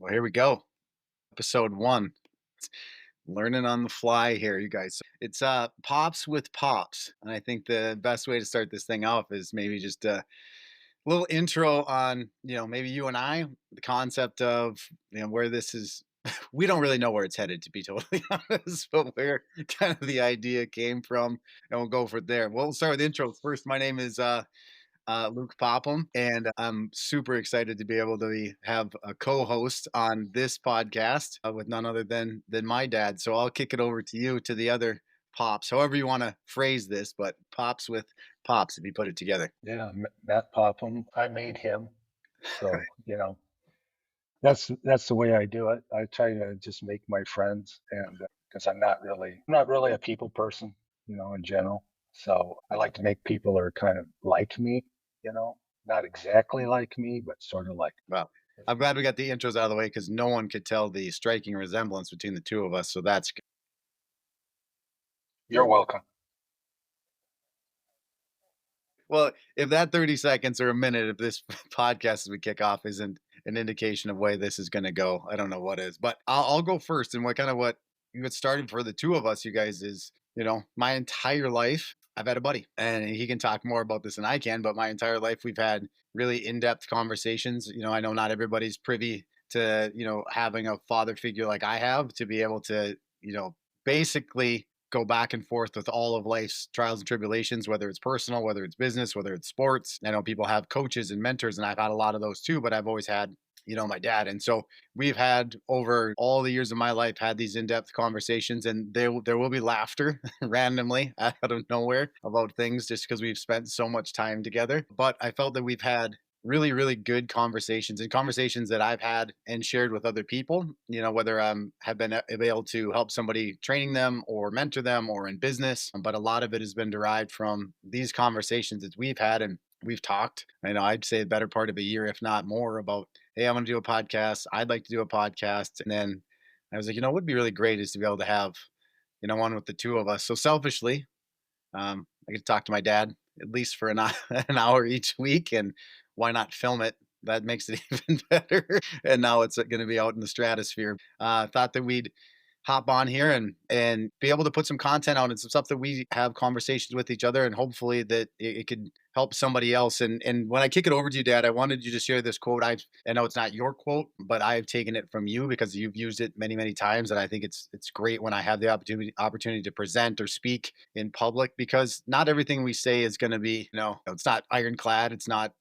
Well, here we go. Episode one. Learning on the fly here, you guys. It's Pops with Pops. And I think the best way to start this thing off is maybe just a little intro on, maybe you and I, the concept of, where this is. We don't really know where it's headed, to be totally honest, but where kind of the idea came from, and we'll go for there. We'll start with intros first. My name is Luke Popham, and I'm super excited to be able to have a co-host on this podcast with none other than my dad. So I'll kick it over to you, to the other pops, however you want to phrase this, but pops with pops, if you put it together. Yeah, Matt Popham. I made him, so that's the way I do it. I try to just make my friends, and because I'm not really a people person, in general. So I like to make people that are kind of like me, not exactly like me, but sort of like. Well, I'm glad we got the intros out of the way because no one could tell the striking resemblance between the two of us. So that's good. You're welcome. Well, if that 30 seconds or a minute of this podcast as we kick off isn't an indication of way this is going to go, I don't know what is. But I'll go first. And what you had started for the two of us, you guys, is my entire life I've had a buddy, and he can talk more about this than I can. But my entire life we've had really in-depth conversations. I know not everybody's privy to having a father figure like I have, to be able to basically go back and forth with all of life's trials and tribulations, whether it's personal, whether it's business, whether it's sports. I know people have coaches and mentors, and I've had a lot of those too, but I've always had, my dad. And so we've had, over all the years of my life, had these in-depth conversations, and there will be laughter randomly out of nowhere about things, just because we've spent so much time together. But I felt that we've had really, really good conversations, and conversations that I've had and shared with other people, whether have been able to help somebody, training them or mentor them, or in business. But a lot of it has been derived from these conversations that we've had, and we've talked, I'd say, a better part of a year, if not more, about, hey, I want to do a podcast. I'd like to do a podcast. And then I was like, what would be really great is to be able to have, one with the two of us. So selfishly, I get to talk to my dad at least for an hour each week, and why not film it? That makes it even better. And now it's going to be out in the stratosphere. Thought that we'd hop on here and be able to put some content out and some stuff that we have conversations with each other, and hopefully that it could help somebody else. And when I kick it over to you, Dad, I wanted you to share this quote. I know it's not your quote, but I've taken it from you because you've used it many, many times, and I think it's great when I have the opportunity to present or speak in public, because not everything we say is going to be, it's not ironclad, it's not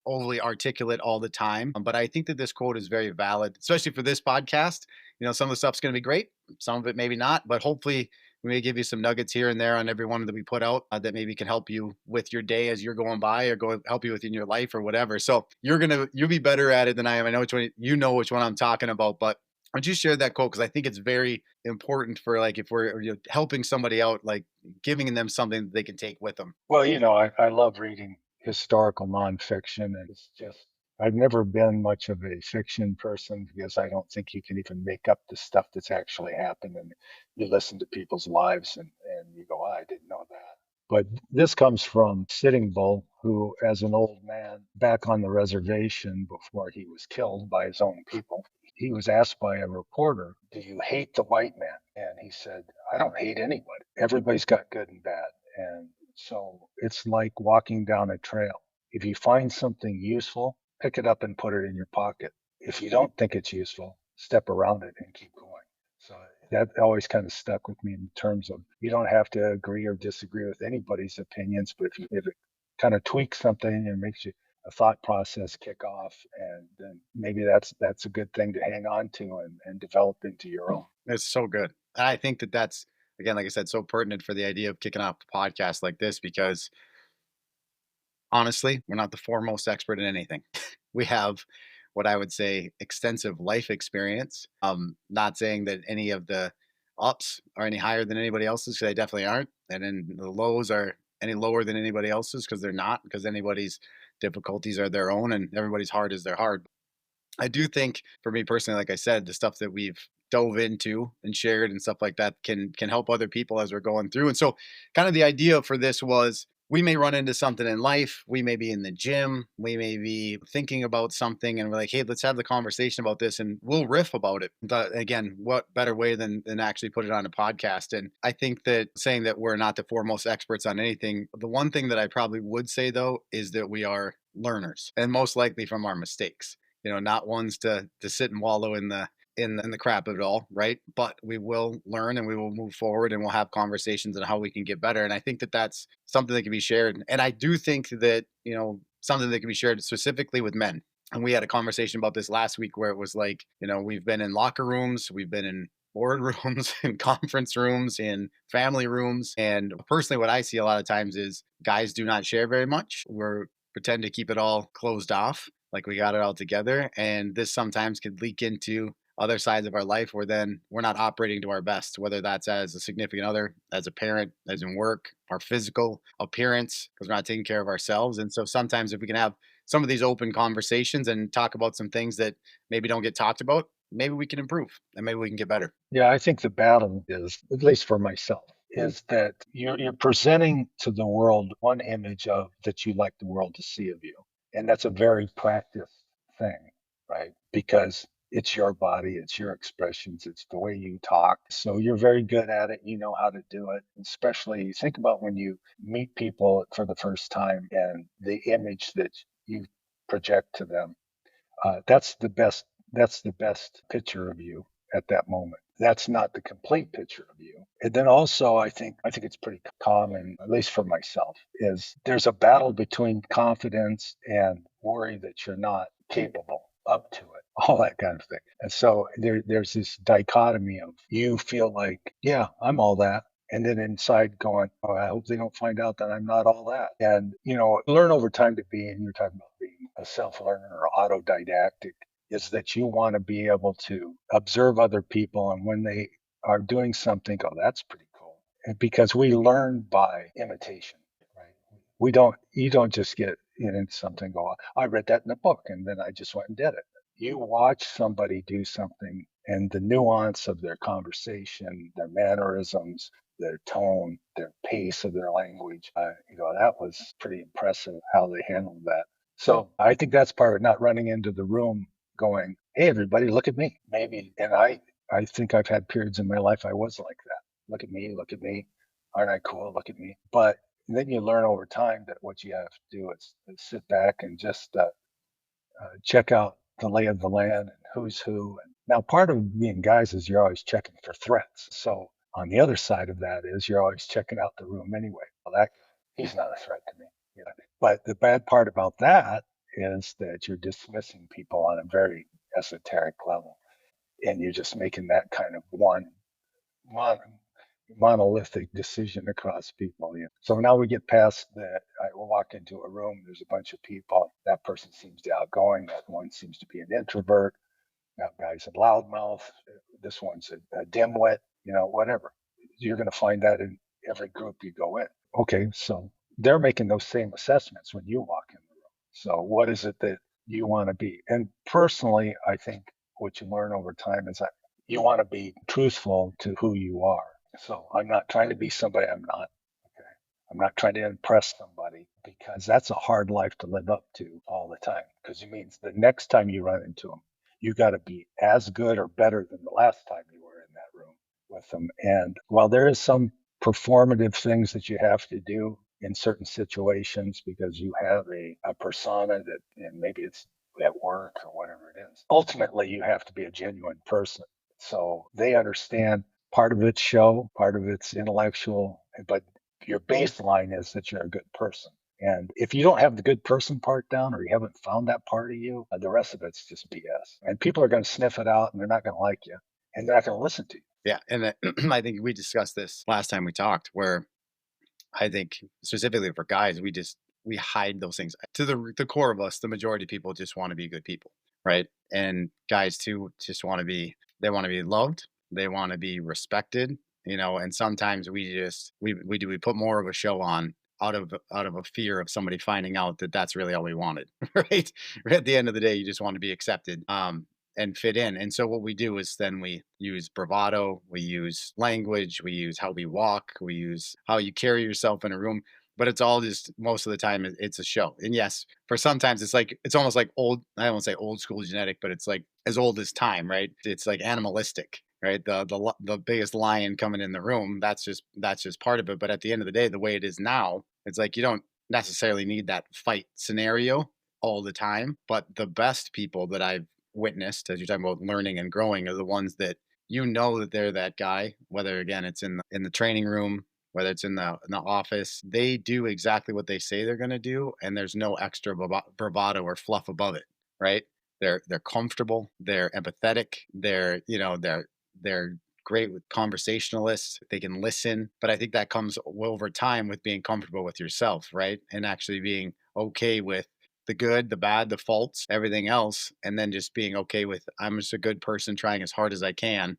overly articulate all the time. But I think that this quote is very valid, especially for this podcast. Some of the stuff's going to be great, some of it maybe not, but hopefully we may give you some nuggets here and there on every one that we put out, that maybe can help you with your day as you're going by, or help you within your life or whatever. So you'll be better at it than I am. I know which one I'm talking about, but why don't you share that quote? Because I think it's very important for, like, if we're helping somebody out, like giving them something that they can take with them. Well, I love reading historical nonfiction, and it's just I've never been much of a fiction person because I don't think you can even make up the stuff that's actually happened. And you listen to people's lives, and you go, I didn't know that. But this comes from Sitting Bull, who, as an old man back on the reservation before he was killed by his own people, he was asked by a reporter, do you hate the white man? And he said, I don't hate anybody. Everybody's got good and bad. And so it's like walking down a trail. If you find something useful, pick it up and put it in your pocket. If you don't think it's useful, step around it and keep going. So that always kind of stuck with me, in terms of, you don't have to agree or disagree with anybody's opinions, but if it kind of tweaks something and makes you a thought process kick off, and then maybe that's a good thing to hang on to and develop into your own. It's so good. And I think that that's, again, like I said, so pertinent for the idea of kicking off a podcast like this, because honestly, we're not the foremost expert in anything. We have what I would say extensive life experience. Not saying that any of the ups are any higher than anybody else's, because they definitely aren't. And then the lows are any lower than anybody else's, because they're not, because anybody's difficulties are their own, and everybody's hard is their hard. I do think, for me personally, like I said, the stuff that we've dove into and shared and stuff like that can help other people as we're going through. And so kind of the idea for this was, we may run into something in life. We may be in the gym. We may be thinking about something and we're like, hey, let's have the conversation about this and we'll riff about it. But again, what better way than actually put it on a podcast? And I think that saying that we're not the foremost experts on anything, the one thing that I probably would say though is that we are learners and most likely from our mistakes. Not ones to sit and wallow in the crap of it all, right? But we will learn and we will move forward and we'll have conversations on how we can get better. And I think that that's something that can be shared. And I do think that, something that can be shared specifically with men. And we had a conversation about this last week where it was like, we've been in locker rooms, we've been in boardrooms, in conference rooms, in family rooms. And personally, what I see a lot of times is guys do not share very much. We're pretend to keep it all closed off, like we got it all together. And this sometimes could leak into other sides of our life where then we're not operating to our best, whether that's as a significant other, as a parent, as in work, our physical appearance, because we're not taking care of ourselves. And so sometimes if we can have some of these open conversations and talk about some things that maybe don't get talked about, maybe we can improve and maybe we can get better. Yeah, I think the battle is, at least for myself, is that you're presenting to the world one image of that you like the world to see of you. And that's a very practiced thing, right? Because it's your body, it's your expressions, it's the way you talk. So you're very good at it. You know how to do it. Especially think about when you meet people for the first time and the image that you project to them. That's the best. That's the best picture of you at that moment. That's not the complete picture of you. And then also, I think it's pretty common, at least for myself, is there's a battle between confidence and worry that you're not capable up to it, all that kind of thing. And so there's this dichotomy of you feel like, yeah, I'm all that. And then inside going, oh, I hope they don't find out that I'm not all that. And, learn over time to be, and you're talking about being a self learner or autodidactic, is that you want to be able to observe other people. And when they are doing something, go, that's pretty cool. And because we learn by imitation, right? You don't just get into something, go, I read that in a book and then I just went and did it. You watch somebody do something and the nuance of their conversation, their mannerisms, their tone, their pace of their language. That was pretty impressive how they handled that. So I think that's part of not running into the room going, hey, everybody, look at me. Maybe. And I think I've had periods in my life I was like that. Look at me, look at me. Aren't I cool? Look at me. But then you learn over time that what you have to do is sit back and just check out the lay of the land and who's who. And now, part of being guys is you're always checking for threats. So on the other side of that is you're always checking out the room anyway. Well, he's not a threat to me. But the bad part about that is that you're dismissing people on a very esoteric level, and you're just making that kind of one mon- monolithic decision across people. So now we get past that. I will walk into a room. There's a bunch of people. That person seems to outgoing. That one seems to be an introvert. That guy's a loudmouth. This one's a dimwit. Whatever. You're going to find that in every group you go in. Okay, so they're making those same assessments when you walk in the room. So what is it that you want to be? And personally, I think what you learn over time is that you want to be truthful to who you are. So I'm not trying to be somebody I'm not. Okay. I'm not trying to impress somebody because that's a hard life to live up to all the time. Because it means the next time you run into them, you got to be as good or better than the last time you were in that room with them. And while there is some performative things that you have to do in certain situations because you have a persona that, and maybe it's at work or whatever it is, ultimately you have to be a genuine person. So they understand part of it's show, part of it's intellectual, but your baseline is that you're a good person. And if you don't have the good person part down or you haven't found that part of you, the rest of it's just BS. And people are going to sniff it out and they're not going to like you and they're not going to listen to you. Yeah. And I think we discussed this last time we talked where I think specifically for guys, we hide those things to the core of us. The majority of people just want to be good people, right? And guys too just want to be they want to be loved, they want to be respected, And sometimes we put more of a show on out of a fear of somebody finding out that that's really all we wanted, right? At the end of the day, you just want to be accepted. And fit in. And so what we do is then we use bravado, we use language, we use how we walk, we use how you carry yourself in a room. but it's all just most of the time it's a show. And yes, for sometimes it's like it's almost like old. I won't say old school genetic, but it's like as old as time, right? It's like animalistic, right? The biggest lion coming in the room. That's just part of it. But at the end of the day, the way it is now, it's like you don't necessarily need that fight scenario all the time. But the best people that I've witnessed, as you're talking about learning and growing, are the ones that you know that they're that guy. Whether again it's in the training room, whether it's in the office, they do exactly what they say they're going to do, and there's no extra bravado or fluff above it, right? They're comfortable, they're empathetic, they're great with conversationalists. They can listen, but I think that comes over time with being comfortable with yourself, right? And actually being okay with the good, the bad, the faults, everything else, and then just being okay with I'm just a good person trying as hard as I can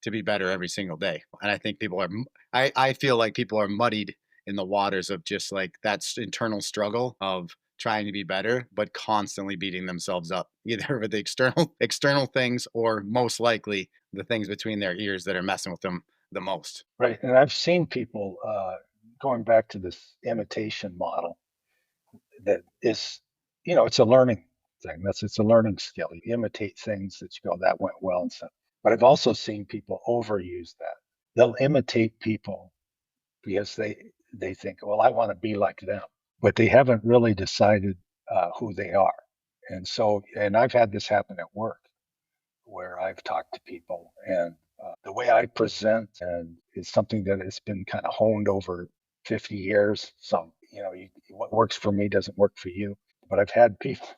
to be better every single day. And I think I feel like people are muddied in the waters of just like internal struggle of trying to be better, but constantly beating themselves up, either with the external things or most likely the things between their ears that are messing with them the most. Right. And I've seen people going back to this imitation model that is, it's a learning thing. It's a learning skill. You imitate things that you go, that went well and stuff. But I've also seen people overuse that. They'll imitate people because they think, well, I want to be like them, but they haven't really decided who they are. And so, and I've had this happen at work where I've talked to people, and the way I present and is something that has been kind of honed over 50 years. So, what works for me doesn't work for you. But I've had people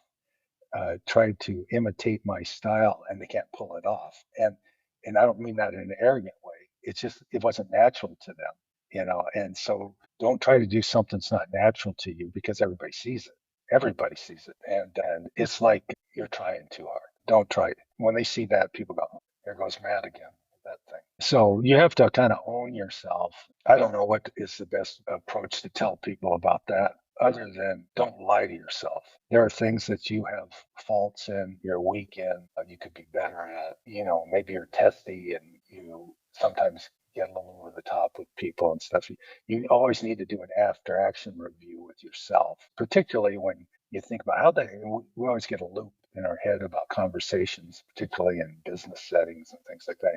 try to imitate my style and they can't pull it off. And I don't mean that in an arrogant way. It's just it wasn't natural to them. And so don't try to do something that's not natural to you because everybody sees it. Everybody sees it. And it's like you're trying too hard. Don't try it. When they see that, people go, "Oh, there goes Matt again, that thing." So you have to kind of own yourself. I don't know what is the best approach to tell people about that other than don't lie to yourself. There are things that you have faults in, you're weak in, you could be better at. Maybe you're testy and you sometimes get a little over the top with people and stuff. You always need to do an after action review with yourself, particularly when you think about we always get a loop in our head about conversations, particularly in business settings and things like that.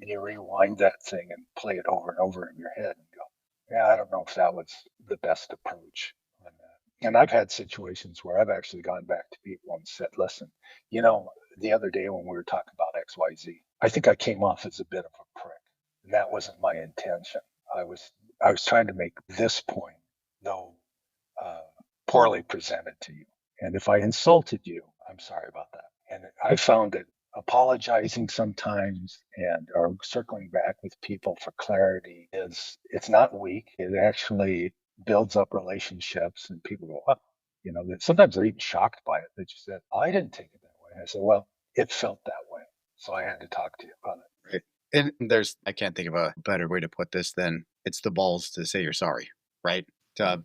And you rewind that thing and play it over and over in your head and go, yeah, I don't know if that was the best approach on that. And I've had situations where I've actually gone back to people and said, listen, the other day when we were talking about XYZ, I think I came off as a bit of a prick. And that wasn't my intention. I was trying to make this point, though uh, poorly presented to you. And if I insulted you, I'm sorry about that. And I found that apologizing sometimes and or circling back with people for clarity it's not weak. It actually builds up relationships and people go, oh, that sometimes they're even shocked by it. They just said, I didn't take it that way. And I said, well, it felt that way. So I had to talk to you about it. Right. And I can't think of a better way to put this than it's the balls to say you're sorry, right? To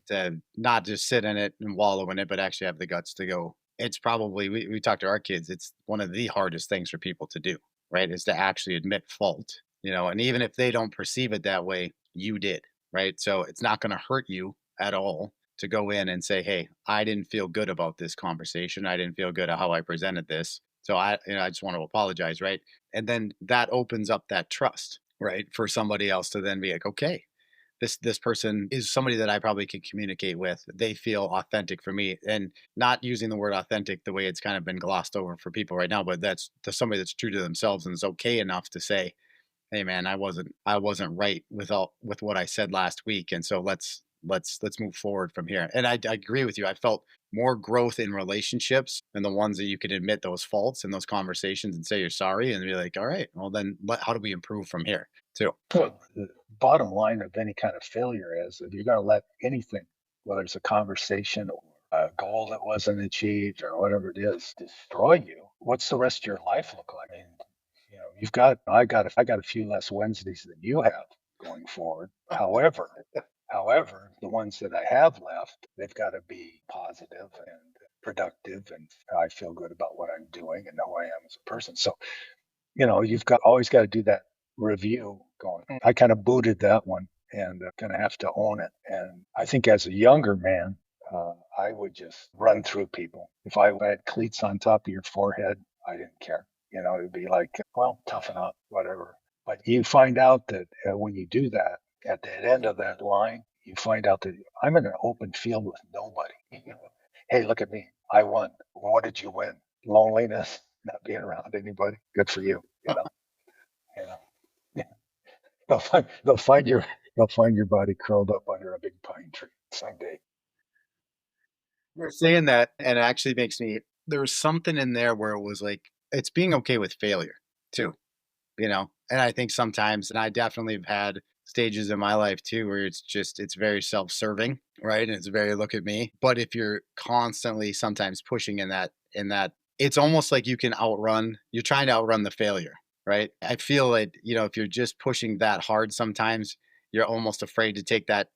not just sit in it and wallow in it, but actually have the guts to go. It's probably, we talk to our kids, it's one of the hardest things for people to do, right? Is to actually admit fault, and even if they don't perceive it that way, you did, right? So it's not going to hurt you at all to go in and say, hey, I didn't feel good about this conversation. I didn't feel good at how I presented this. So I just want to apologize, right? And then that opens up that trust, right, for somebody else to then be like, okay, this person is somebody that I probably could communicate with. They feel authentic for me, and not using the word authentic the way it's kind of been glossed over for people right now, but that's somebody that's true to themselves and is okay enough to say, hey man, I wasn't right with what I said last week, and so let's move forward from here. And I agree with you. I felt more growth in relationships and the ones that you can admit those faults in those conversations and say you're sorry and be like, all right, well then how do we improve from here too? Well, the bottom line of any kind of failure is if you're going to let anything, whether it's a conversation or a goal that wasn't achieved or whatever it is, destroy you, what's the rest of your life look like? I mean, I got a few less Wednesdays than you have going forward. However, the ones that I have left, they've got to be positive and productive, and I feel good about what I'm doing and who I am as a person. So you've got always got to do that review going. I kind of booted that one and going to have to own it. And I think as a younger man, I would just run through people. If I had cleats on top of your forehead, I didn't care. It'd be like, well, toughen up, whatever. But you find out that when you do that, at the end of that line, you find out that I'm in an open field with nobody. Hey, look at me. I won. What did you win? Loneliness, not being around anybody. Good for you. You know. Yeah. They'll find your body curled up under a big pine tree someday. You're saying that, and it actually makes me there was something in there where it was like, it's being okay with failure too, you know? And I think sometimes, and I definitely have had stages in my life too, where it's very self-serving, right? And it's very look at me. But if you're constantly sometimes pushing in that, it's almost like you're trying to outrun the failure, right? I feel like, if you're just pushing that hard, sometimes you're almost afraid to take that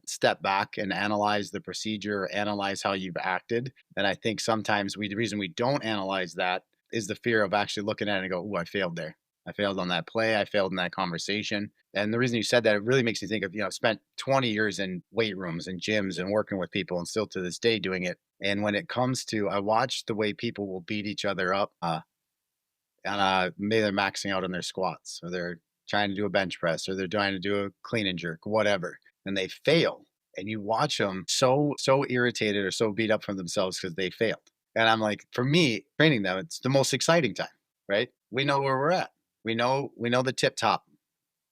step back and analyze the procedure, or analyze how you've acted. And I think sometimes the reason we don't analyze that is the fear of actually looking at it and go, "Oh, I failed there. I failed on that play. I failed in that conversation." And the reason you said that, it really makes me think of, I've spent 20 years in weight rooms and gyms and working with people, and still to this day doing it. And when it comes to, I watch the way people will beat each other up, and maybe they're maxing out on their squats, or they're trying to do a bench press, or they're trying to do a clean and jerk, whatever, and they fail. And you watch them so irritated or so beat up from themselves because they failed. And I'm like, for me, training them, it's the most exciting time, right? We know where we're at. We know the tip top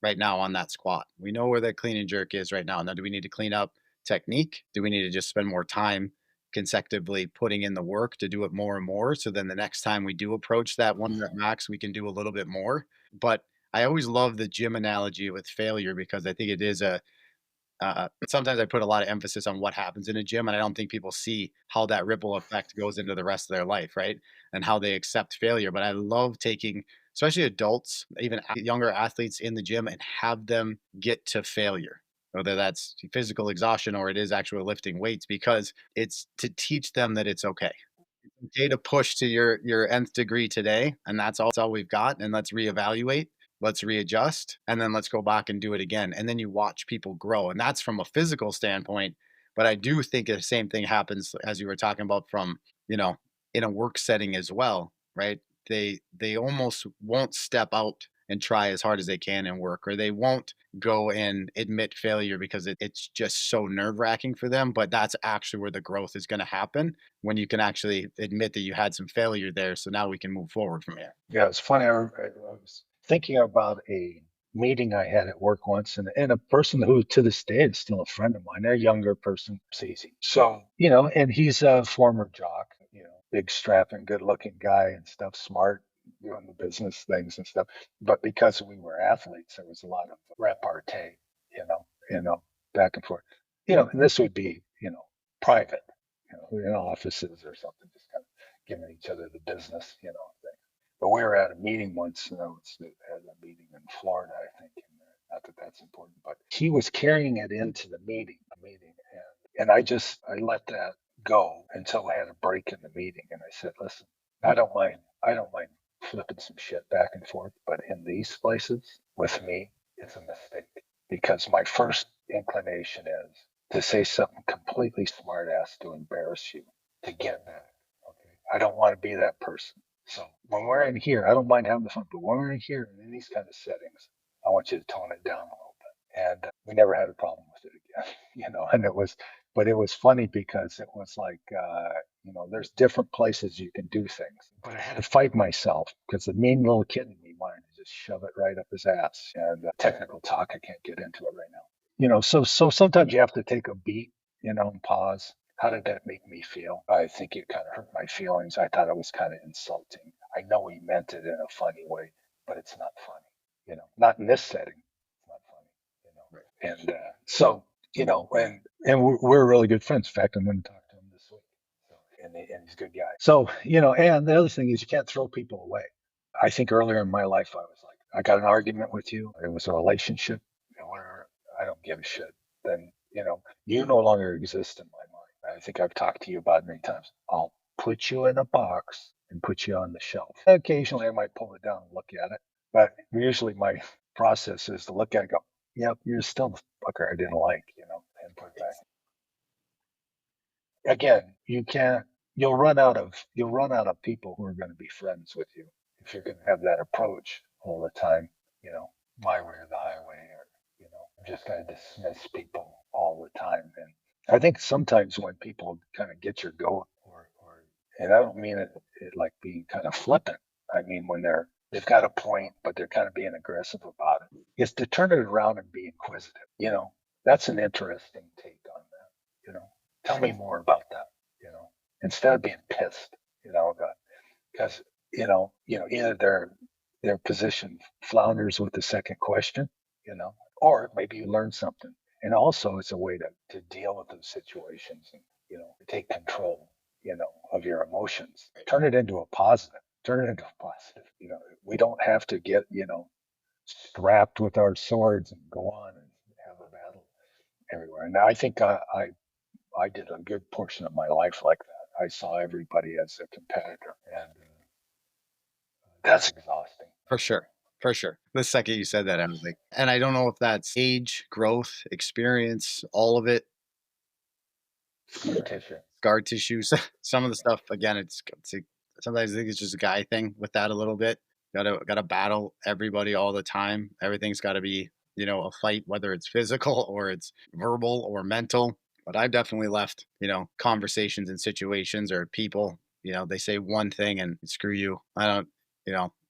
right now on that squat. We know where that clean and jerk is right now. Now, do we need to clean up technique? Do we need to just spend more time consecutively putting in the work to do it more and more? So then the next time we do approach that 1 rep max, we can do a little bit more. But I always love the gym analogy with failure, because I think it is sometimes I put a lot of emphasis on what happens in a gym, and I don't think people see how that ripple effect goes into the rest of their life, right? And how they accept failure. But I love taking, especially adults, even younger athletes in the gym, and have them get to failure, whether that's physical exhaustion or it is actually lifting weights, because it's to teach them that it's okay. Okay to push to your nth degree today, and that's all we've got, and let's reevaluate, let's readjust, and then let's go back and do it again. And then you watch people grow, and that's from a physical standpoint. But I do think the same thing happens, as you were talking about, from, you know in a work setting as well, right? They almost won't step out and try as hard as they can in work, or they won't go and admit failure, because it's just so nerve-wracking for them. But that's actually where the growth is going to happen, when you can actually admit that you had some failure there. So now we can move forward from here. Yeah, it's funny. I was thinking about a meeting I had at work once, and a person who to this day is still a friend of mine, a younger person, Cece. So, and he's a former jock, big strapping, good looking guy and stuff, smart, doing the business things and stuff. But because we were athletes, there was a lot of repartee, you know, you know, back and forth. And this would be, private, in offices or something, just kind of giving each other the business, thing. But we were at a meeting once, and I was at a meeting in Florida, I think. And not that that's important, but he was carrying it into the meeting, and I let that go until I had a break in the meeting, and I said, listen, I don't mind flipping some shit back and forth, but in these places with me, it's a mistake because my first inclination is to say something completely smartass to embarrass you to get back. Okay, I don't want to be that person. So when we're in here, I don't mind having the fun, but when we're in here and in these kind of settings, I want you to tone it down a little bit. And we never had a problem with it again, And but it was funny because it was like, there's different places you can do things. But I had to fight myself because the mean little kid in me wanted to just shove it right up his ass. And technical talk, I can't get into it right now. So sometimes you have to take a beat, and pause. How did that make me feel? I think it kind of hurt my feelings. I thought it was kind of insulting. I know he meant it in a funny way, but it's not funny. Not in this setting. It's not funny. And so, and we're really good friends. In fact, I'm going to talk to him this week. So, and he's a good guy. So, and the other thing is you can't throw people away. I think earlier in my life, I was like, I got an argument with you. It was a relationship. Whatever. I don't give a shit. Then, you no longer exist in my mind. I think I've talked to you about it many times. I'll put you in a box and put you on the shelf. Occasionally, I might pull it down and look at it. But usually my process is to look at it and go, yep, you're still fucker I didn't like, and put back. Again, you'll run out of people who are going to be friends with you if you're going to have that approach all the time, you know, my way or the highway, or, I'm just going to dismiss people all the time. And I think sometimes when people kind of get your goat, and I don't mean it like being kind of flippant. I mean, when they've got a point, but they're kind of being aggressive about it, is to turn it around and be inquisitive. That's an interesting take on that. Tell me more about that. You know, instead of being pissed, because either their position flounders with the second question, or maybe you learn something. And also, it's a way to deal with those situations and take control, of your emotions. Turn it into a positive. Turn it into a positive. We don't have to get strapped with our swords and go on and have a battle everywhere. And I think I did a good portion of my life like that. I saw everybody as a competitor, and that's exhausting. For sure. For sure. The second you said that, I was like, and I don't know if that's age, growth, experience, all of it, Scar tissue. scar tissue. Some of the stuff, again, sometimes I think it's just a guy thing with that a little bit. Gotta battle everybody all the time. Everything's got to be, a fight, whether it's physical or it's verbal or mental. But I've definitely left, conversations and situations or people, they say one thing and screw you. I don't,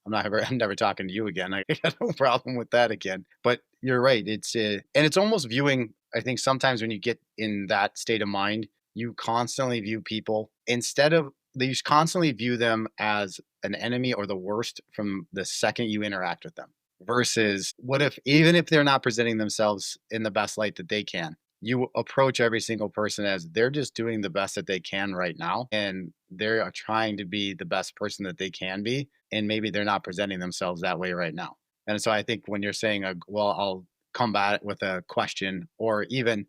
I'm never talking to you again. I got no problem with that again. But you're right. And it's almost viewing, I think sometimes when you get in that state of mind, you constantly view people instead of, you constantly view them as an enemy or the worst from the second you interact with them. Versus what if, even if they're not presenting themselves in the best light that they can, you approach every single person as they're just doing the best that they can right now. And they're trying to be the best person that they can be. And maybe they're not presenting themselves that way right now. And so I think when you're saying, well, I'll combat it with a question, or even,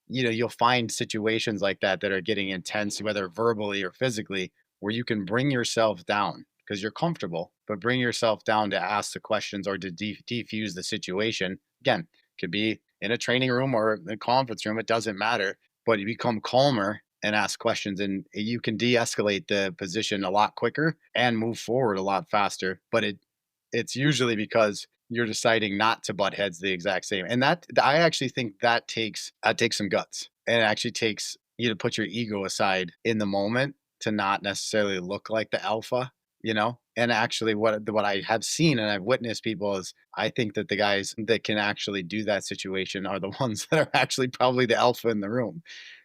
you'll find situations like that that are getting intense, whether verbally or physically, where you can bring yourself down because you're comfortable, but bring yourself down to ask the questions or to defuse the situation. Again, could be in a training room or a conference room, it doesn't matter, but you become calmer and ask questions, and you can de-escalate the position a lot quicker and move forward a lot faster. But it's usually because you're deciding not to butt heads the exact same. And that, I actually think that takes some guts. And it actually takes you to put your ego aside in the moment to not necessarily look like the alpha, And actually what I have seen and I've witnessed people is, I think that the guys that can actually do that situation are the ones that are actually probably the alpha in the room,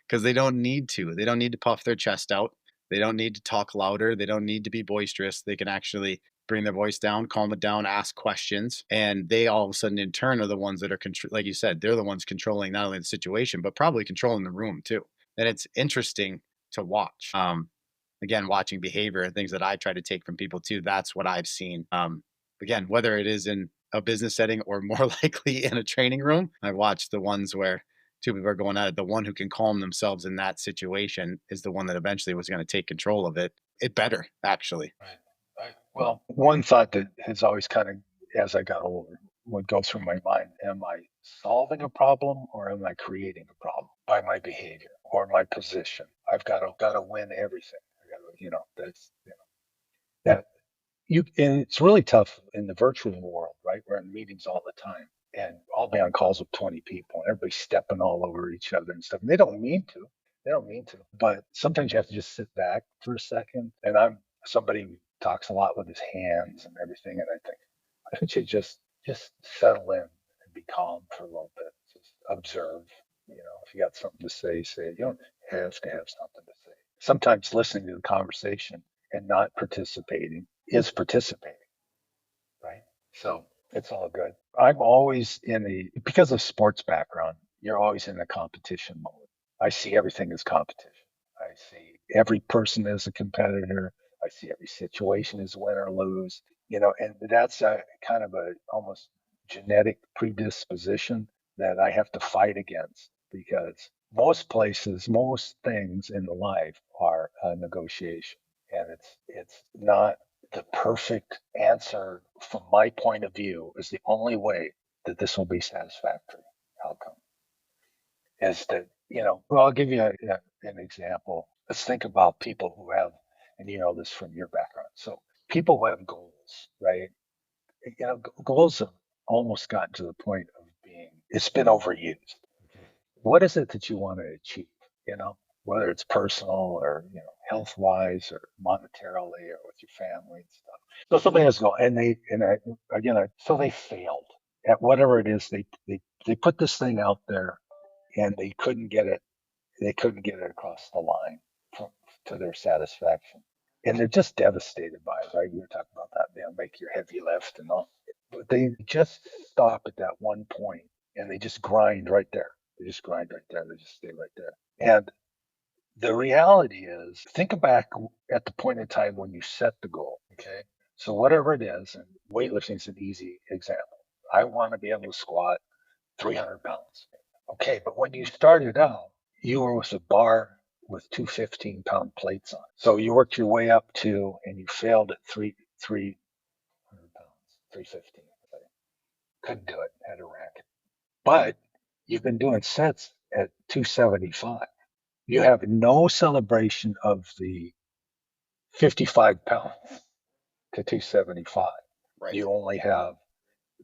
because they don't need to. They don't need to puff their chest out. They don't need to talk louder. They don't need to be boisterous. They can actually bring their voice down, calm it down, ask questions, and they all of a sudden in turn are the ones that are like you said, they're the ones controlling not only the situation but probably controlling the room too. And it's interesting to watch. Again, watching behavior and things that I try to take from people too. That's what I've seen. Again, whether it is in a business setting or more likely in a training room, I've watched the ones where two people are going at it. The one who can calm themselves in that situation is the one that eventually was going to take control of it. It better, actually. Right. Well, one thought that has always kind of, as I got older, would go through my mind: Am I solving a problem or am I creating a problem by my behavior or my position? I've got to win everything. I got to, that's that and it's really tough in the virtual world, right? We're in meetings all the time, and I'll be on calls with 20 people, and everybody's stepping all over each other and stuff. And they don't mean to. They don't mean to. But sometimes you have to just sit back for a second. And I'm somebody who talks a lot with his hands and everything, and I think, why don't you just settle in and be calm for a little bit? Just observe. If you got something to say, say it. You don't have to have something to say. Sometimes listening to the conversation and not participating is participating, right? So it's all good. I'm always because of sports background, you're always in a competition mode. I see everything as competition. I see every person as a competitor. I see every situation as win or lose, and that's a kind of a almost genetic predisposition that I have to fight against, because most things in the life are a negotiation, and it's not the perfect answer from my point of view is the only way that this will be satisfactory outcome. is that, well, I'll give you an example. Let's think about people who have, and you know this from your background. So people who have goals, right? Goals have almost gotten to the point of being, it's been overused. What is it that you want to achieve? You know, whether it's personal or, health wise or monetarily or with your family and stuff. So somebody has a goal and so they failed at whatever it is. They put this thing out there and they couldn't get it across the line from, to their satisfaction. And they're just devastated by it, right? You were talking about that, make your heavy lift and all. But they just stop at that one point and they just grind right there. They just grind right there. They just stay right there. And the reality is, think back at the point in time when you set the goal, okay? So whatever it is, and weightlifting is an easy example. I want to be able to squat 300 pounds. Okay, but when you started out, you were with a bar with two 15-pound plates on. So you worked your way up to, and you failed at 300 pounds, 315. Couldn't do it, had a racket. But you've been doing sets at 275. You have no celebration of the 55 pounds to 275. Right. You only have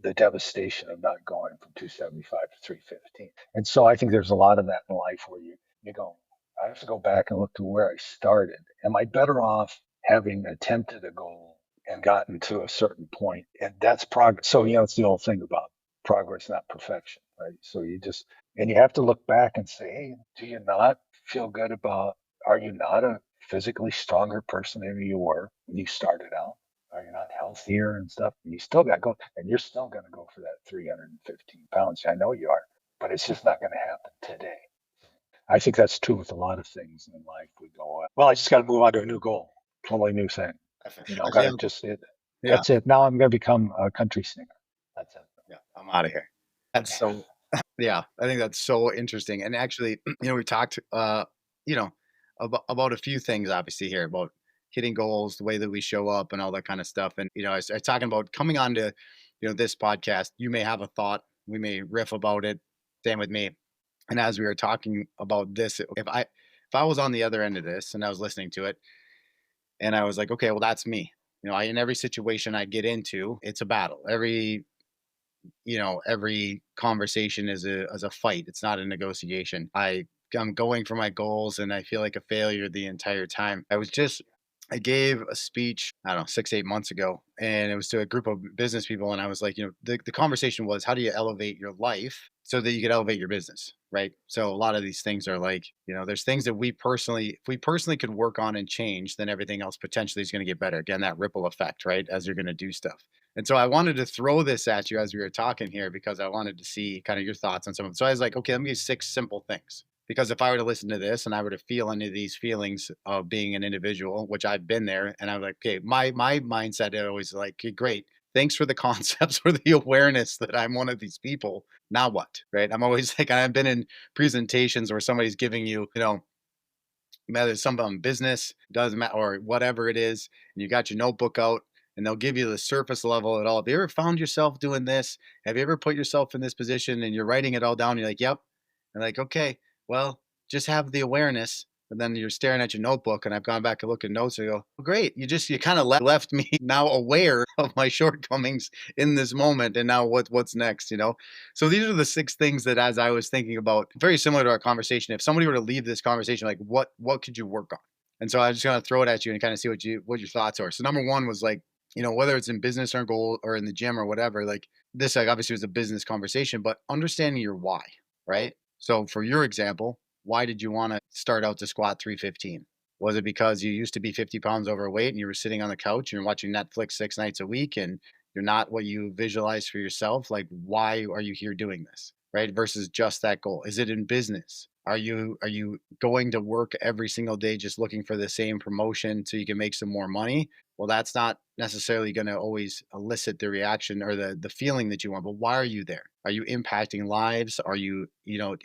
the devastation of not going from 275 to 315. And so I think there's a lot of that in life where you go, I have to go back and look to where I started. Am I better off having attempted a goal and gotten to a certain point? And that's progress. So, it's the old thing about progress, not perfection, right? So and you have to look back and say, hey, do you not feel good about, are you not a physically stronger person than you were when you started out? Are you not healthier and stuff? And you still got to go, and you're still going to go for that 315 pounds. I know you are, but it's just not going to happen today. I think that's true with a lot of things in life. We go, well, I just got to move on to a new goal, totally new thing. Got to Yeah. just it. Yeah. That's it. Now I'm going to become a country singer. That's it. Yeah. I'm out of here. That's So yeah. I think that's so interesting. And actually, we talked, you know, about a few things obviously here about hitting goals, the way that we show up, and all that kind of stuff. And I was talking about coming on to, this podcast. You may have a thought. We may riff about it. Same with me. And as we were talking about this, if I was on the other end of this and I was listening to it, and I was like, okay, well, that's me. In every situation I get into, it's a battle. Every conversation is a fight. It's not a negotiation. I'm going for my goals and I feel like a failure the entire time. I gave a speech, I don't know, 6, 8 months ago, and it was to a group of business people. And I was like, the conversation was, how do you elevate your life so that you could elevate your business? Right. So a lot of these things are like, there's things that if we personally could work on and change, then everything else potentially is going to get better. Again, that ripple effect, right? As you're going to do stuff. And so I wanted to throw this at you as we were talking here because I wanted to see kind of your thoughts on some of it. So I was like, okay, let me give you 6 simple things. Because if I were to listen to this and I were to feel any of these feelings of being an individual, which I've been there, and I'm like, okay, my mindset is always like, okay, great. Thanks for the concepts or the awareness that I'm one of these people. Now what? Right. I'm always like, I've been in presentations where somebody's giving you, whether it's something on business, doesn't matter, or whatever it is, and you got your notebook out and they'll give you the surface level at all. Have you ever found yourself doing this? Have you ever put yourself in this position and you're writing it all down? You're like, yep. And like, okay, well, just have the awareness. And then you're staring at your notebook, and I've gone back and looked at notes and go, oh, great. You kind of left me now aware of my shortcomings in this moment. And now what's next? So these are the 6 things that, as I was thinking about, very similar to our conversation, if somebody were to leave this conversation, like what could you work on? And so I was just gonna throw it at you and kind of see what your thoughts are. So number one was like, whether it's in business or goal or in the gym or whatever, like this like obviously was a business conversation, but understanding your why, right? So for your example, why did you want to start out to squat 315? Was it because you used to be 50 pounds overweight and you were sitting on the couch and you're watching Netflix 6 nights a week and you're not what you visualize for yourself? Like, why are you here doing this? Right? Versus just that goal. Is it in business? Are you going to work every single day just looking for the same promotion so you can make some more money? Well, that's not necessarily going to always elicit the reaction or the feeling that you want. But why are you there? Are you impacting lives?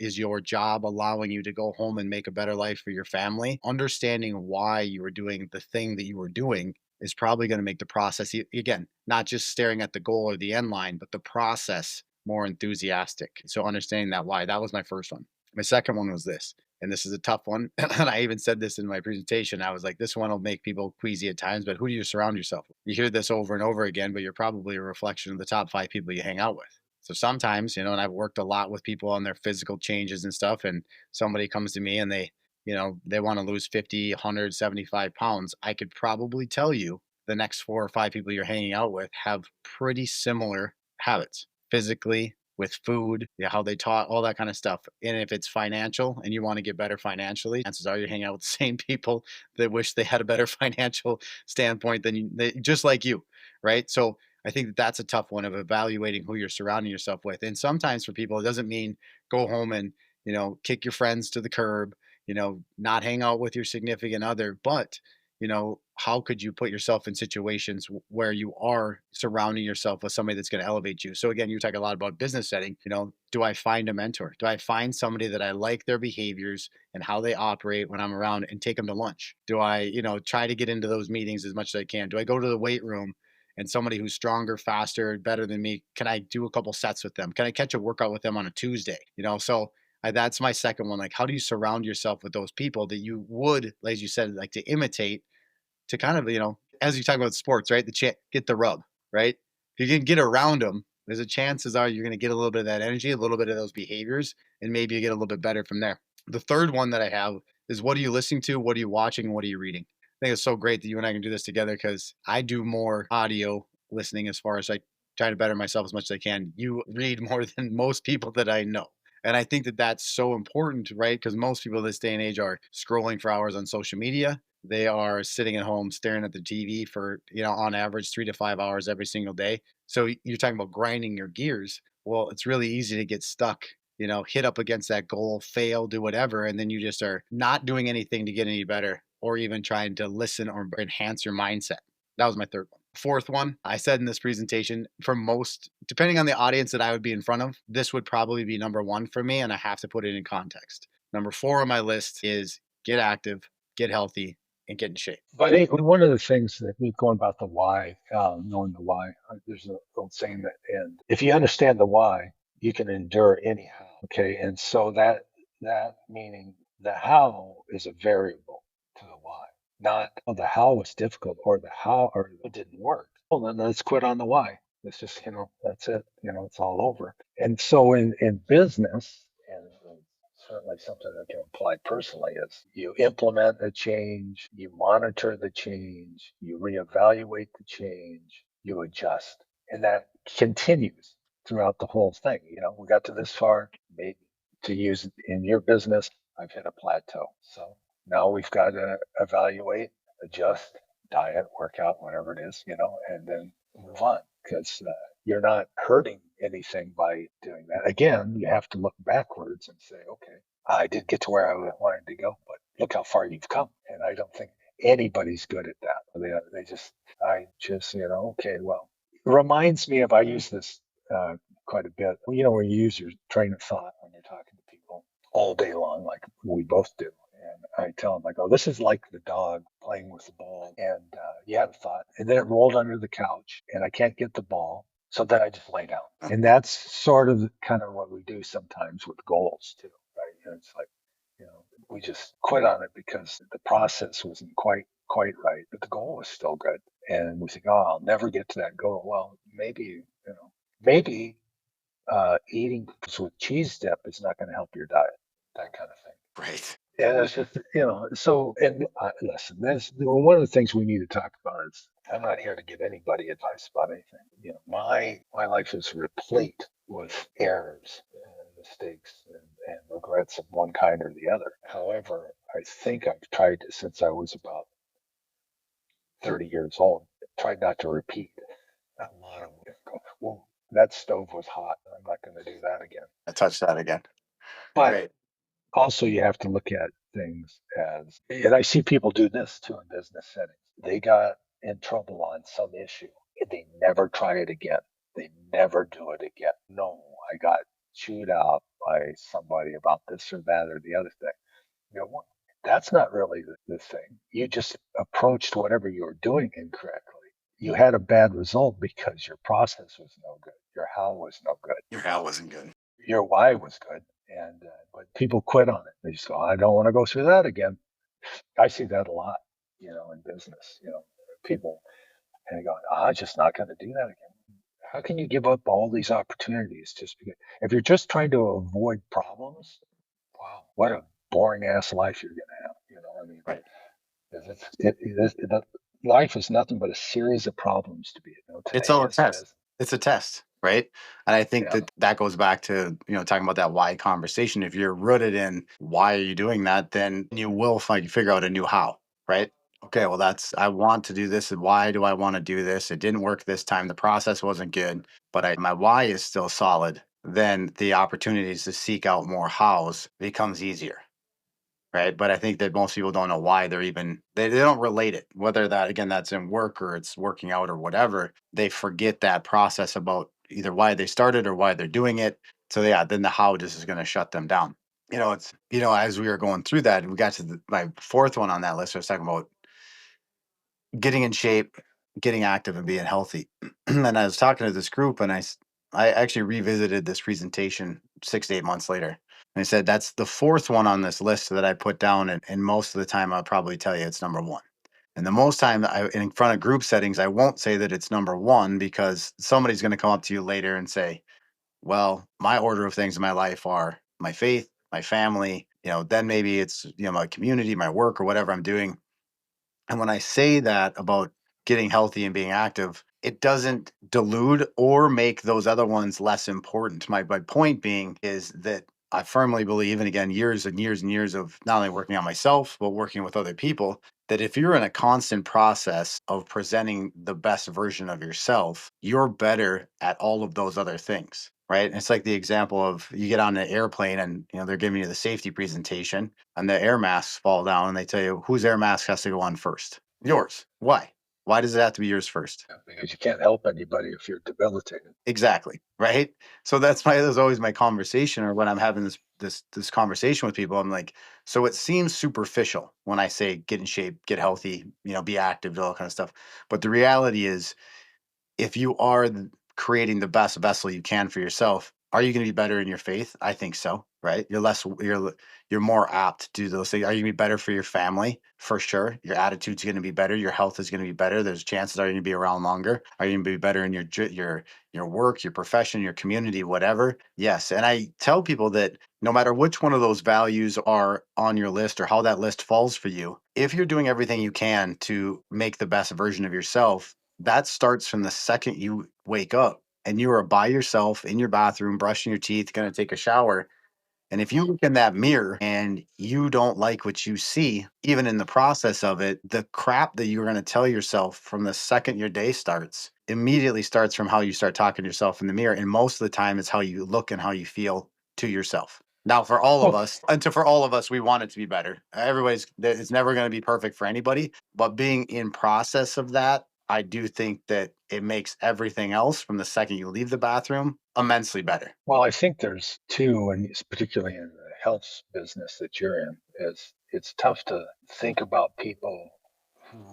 Is your job allowing you to go home and make a better life for your family? Understanding why you were doing the thing that you were doing is probably going to make the process, again, not just staring at the goal or the end line, but the process more enthusiastic. So understanding that why, that was my first one. My second one was this, and this is a tough one. And I even said this in my presentation. I was like, this one will make people queasy at times, but who do you surround yourself with? You hear this over and over again, but you're probably a reflection of the top 5 people you hang out with. So sometimes, and I've worked a lot with people on their physical changes and stuff, and somebody comes to me and they want to lose 50, 100, 75 pounds. I could probably tell you the next 4 or 5 people you're hanging out with have pretty similar habits physically, with food, yeah, how they talk, all that kind of stuff. And if it's financial and you want to get better financially, chances are you're hanging out with the same people that wish they had a better financial standpoint than just like you, right? So I think that that's a tough one of evaluating who you're surrounding yourself with. And sometimes for people, it doesn't mean go home and kick your friends to the curb, not hang out with your significant other, but how could you put yourself in situations where you are surrounding yourself with somebody that's going to elevate you? So again, you talk a lot about business setting. Do I find a mentor? Do I find somebody that I like their behaviors and how they operate when I'm around and take them to lunch? Do I, try to get into those meetings as much as I can? Do I go to the weight room and somebody who's stronger, faster, better than me? Can I do a couple sets with them? Can I catch a workout with them on a Tuesday? So that's my second one. Like, how do you surround yourself with those people that you would, as you said, like to imitate, to kind of, as you talk about sports, right? Get the rub, right? If you can get around them, there's a chances are you're going to get a little bit of that energy, a little bit of those behaviors, and maybe you get a little bit better from there. The third one that I have is, what are you listening to? What are you watching? What are you reading? I think it's so great that you and I can do this together, because I do more audio listening as far as I try to better myself as much as I can. You read more than most people that I know. And I think that that's so important, right? Because most people this day and age are scrolling for hours on social media. They are sitting at home staring at the TV for, on average 3 to 5 hours every single day. So you're talking about grinding your gears. Well, it's really easy to get stuck, hit up against that goal, fail, do whatever. And then you just are not doing anything to get any better, or even trying to listen or enhance your mindset. That was my third one. Fourth one, I said in this presentation, for most, depending on the audience that I would be in front of, this would probably be number one for me. And I have to put it in context. Number four on my list is get active, get healthy, and get in shape. But one of the things that going about the why, knowing the why, there's an old saying that, and if you understand the why, you can endure anyhow. Okay, and so that meaning the how is a variable to the why, not the how was difficult or the how or it didn't work. Well, then let's quit on the why. It's just that's it. It's all over. And so in business and certainly something that can apply personally is you implement a change, you monitor the change, you reevaluate the change, you adjust. And that continues throughout the whole thing. We got to this far, maybe to use it in your business, I've hit a plateau. So now we've got to evaluate, adjust, diet, workout, whatever it is, and then move on, because you're not hurting anything by doing that. Again, you have to look backwards and say, okay, I did get to where I wanted to go, but look how far you've come. And I don't think anybody's good at that. Okay, well, it reminds me of, I use this quite a bit. When you use your train of thought when you're talking to people all day long, like we both do. And I tell them, I go, this is like the dog playing with the ball. And you had a thought, and then it rolled under the couch, and I can't get the ball. So then I just lay down. And that's sort of kind of what we do sometimes with goals too, right? It's like, we just quit on it because the process wasn't quite right, but the goal was still good. And we think, oh, I'll never get to that goal. Well, maybe eating with cheese dip is not going to help your diet, that kind of thing. Right. Yeah, it's just, so, and listen, that's one of the things we need to talk about is, I'm not here to give anybody advice about anything. My life is replete with errors and mistakes and regrets of one kind or the other. However, I think I've tried to, since I was about 30 years old, tried not to repeat a lot of, well, that stove was hot. I'm not going to do that again. I touched that again. But Right. also, you have to look at things as, and I see people do this too in business settings. They got in trouble on some issue and they never try it again. They never do it again. No, I got chewed out by somebody about this or that or the other thing. What? That's not really the thing. You just approached whatever you were doing incorrectly. You had a bad result because your process was no good. Your how was no good. Your how wasn't good. Your why was good. And but people quit on it. They just go, I don't want to go through that again. I see that a lot, in business. People and they go, I'm just not going to do that again. How can you give up all these opportunities just because? If you're just trying to avoid problems, wow, what a boring ass life you're going to have. I mean, Right. life is nothing but a series of problems to be. It's Today all a is test. It's a test, right? And I think yeah, that that goes back to, talking about that why conversation. If you're rooted in why are you doing that, then you will figure out a new how, right? Okay, well, I want to do this. And why do I want to do this? It didn't work this time. The process wasn't good, but my why is still solid. Then the opportunities to seek out more hows becomes easier. Right. But I think that most people don't know why they don't relate it, whether that again that's in work or it's working out or whatever. They forget that process about either why they started or why they're doing it. So yeah, then the how just is going to shut them down. It's as we were going through that, we got to my fourth one on that list. I was talking about getting in shape, getting active, and being healthy. And I was talking to this group, and I actually revisited this presentation 6 to 8 months later. And I said, that's the fourth one on this list that I put down. And most of the time, I'll probably tell you it's number one. And the most time in front of group settings, I won't say that it's number one because somebody's going to come up to you later and say, well, my order of things in my life are my faith, my family, then maybe it's, my community, my work, or whatever I'm doing. And when I say that about getting healthy and being active, it doesn't dilute or make those other ones less important. My point being is that I firmly believe, and again, years and years and years of not only working on myself, but working with other people, that if you're in a constant process of presenting the best version of yourself, you're better at all of those other things. Right. And it's like the example of you get on an airplane and they're giving you the safety presentation and the air masks fall down and they tell you whose air mask has to go on first. Yours. Why? Why does it have to be yours first? because you can't help anybody if you're debilitated. Exactly. Right. So that's always my conversation, or when I'm having this conversation with people, I'm like, so it seems superficial when I say get in shape, get healthy, be active, do all that kind of stuff. But the reality is if you are creating the best vessel you can for yourself, are you going to be better in your faith? I think so, right? You're more apt to do those things. Are you going to be better for your family? For sure. Your attitude's going to be better. Your health is going to be better. There's chances are you going to be around longer. Are you going to be better in your work, your profession, your community, whatever? Yes. And I tell people that no matter which one of those values are on your list or how that list falls for you, if you're doing everything you can to make the best version of yourself, that starts from the second you wake up and you are by yourself in your bathroom, brushing your teeth, going to take a shower. And if you look in that mirror and you don't like what you see, even in the process of it, the crap that you're going to tell yourself from the second your day starts immediately starts from how you start talking to yourself in the mirror. And most of the time, it's how you look and how you feel to yourself. Now, for all of Well, us, for all of us, we want it to be better. It's never going to be perfect for anybody, but being in process of that, I do think that it makes everything else from the second you leave the bathroom immensely better. well, I think there's two, and it's particularly in the health business that you're in, is it's tough to think about people who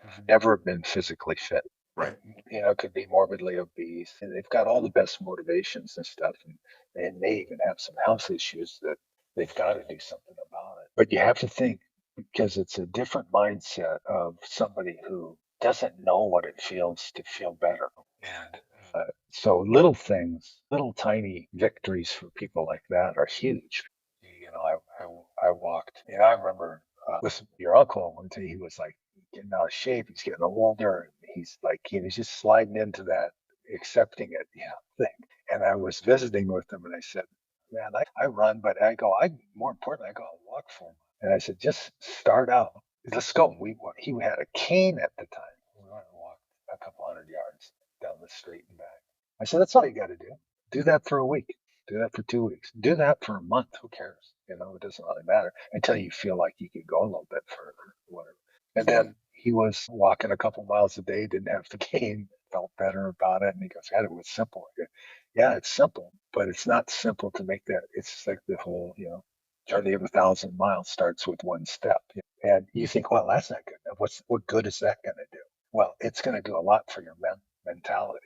have never been physically fit. Right. Could be morbidly obese, and they've got all the best motivations and stuff, and they may even have some health issues that they've got to do something about it. But you have to think because it's a different mindset of somebody who doesn't know what it feels to feel better. And so little things, little tiny victories for people like that are huge. I walked, and I remember with your uncle one day, he was like getting out of shape. He's getting older. And he's like, he was just sliding into that, accepting it, thing. And I was visiting with him, and I said, man, I run, but more important, I go and walk for him. And I said, just start out. Let's go. He had a cane at the time. We went and walked a couple hundred yards down the street and back. I said, that's all you got to do. Do that for a week. Do that for 2 weeks. Do that for a month. Who cares? It doesn't really matter until you feel like you could go a little bit further, whatever. And then he was walking a couple miles a day, didn't have the cane, felt better about it. And he goes, yeah, it was simple. I go, yeah, it's simple, but it's not simple to make that. It's like the whole, journey of 1,000 miles starts with one step. And you think, well, that's not good. What good is that going to do? Well, it's going to do a lot for your mentality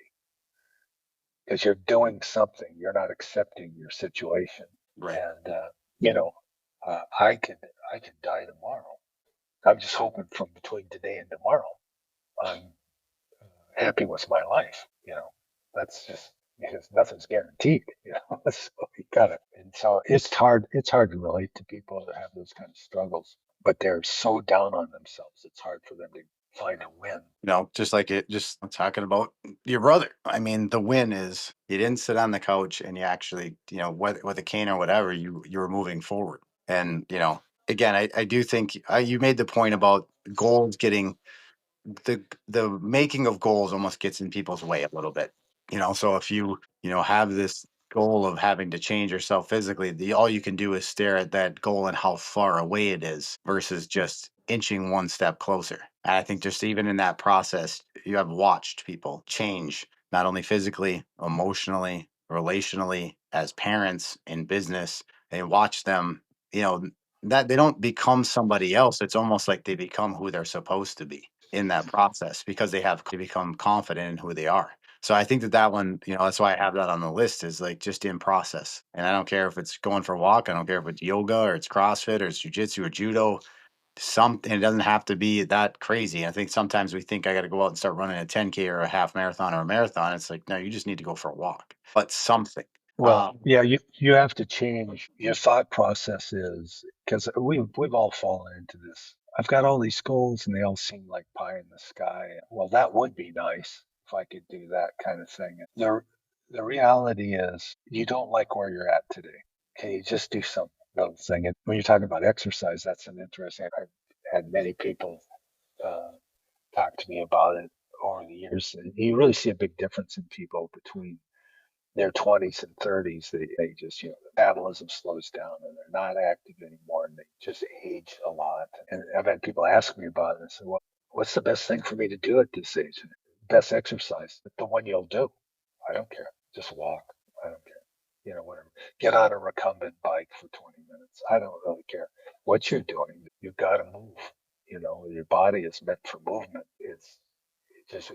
because you're doing something. You're not accepting your situation. Right. And you know, I could die tomorrow. I'm just hoping from between today and tomorrow, I'm happy with my life. That's just because nothing's guaranteed. So you gotta. And so it's hard. It's hard to relate to people that have those kind of struggles, but they're so down on themselves. It's hard for them to find a win. Just like it, just talking about your brother. I mean, the win is you didn't sit on the couch and you actually, with a cane or whatever, you were moving forward. And, again, I do think you made the point about goals getting the making of goals almost gets in people's way a little bit. So if you have this goal of having to change yourself physically, the all you can do is stare at that goal and how far away it is versus just inching one step closer. And I think just even in that process, you have watched people change not only physically, emotionally, relationally, as parents in business, and watch them, you know, that they don't become somebody else. It's almost like they become who they're supposed to be in that process because they become confident in who they are. So I think that one, that's why I have that on the list is like just in process. And I don't care if it's going for a walk. I don't care if it's yoga or it's CrossFit or it's jujitsu or judo. Something, it doesn't have to be that crazy. I think sometimes we think I got to go out and start running a 10K or a half marathon or a marathon. It's like, no, you just need to go for a walk, but something. Well, yeah, you have to change your thought processes because we've all fallen into this. I've got all these goals and they all seem like pie in the sky. Well, that would be nice if I could do that kind of thing. The reality is you don't like where you're at today. Can you just do some little thing? And when you're talking about exercise, that's an interesting. I've had many people uh, talk to me about it over the years, and you really see a big difference in people between their 20s and 30s, they just, the metabolism slows down and they're not active anymore and they just age a lot. And I've had people ask me about it and say, well, what's the best thing for me to do at this age? Best exercise, the one you'll do. I don't care. Just walk. I don't care. Whatever. Get on a recumbent bike for 20 minutes. I don't really care what you're doing. You've got to move. Your body is meant for movement. It just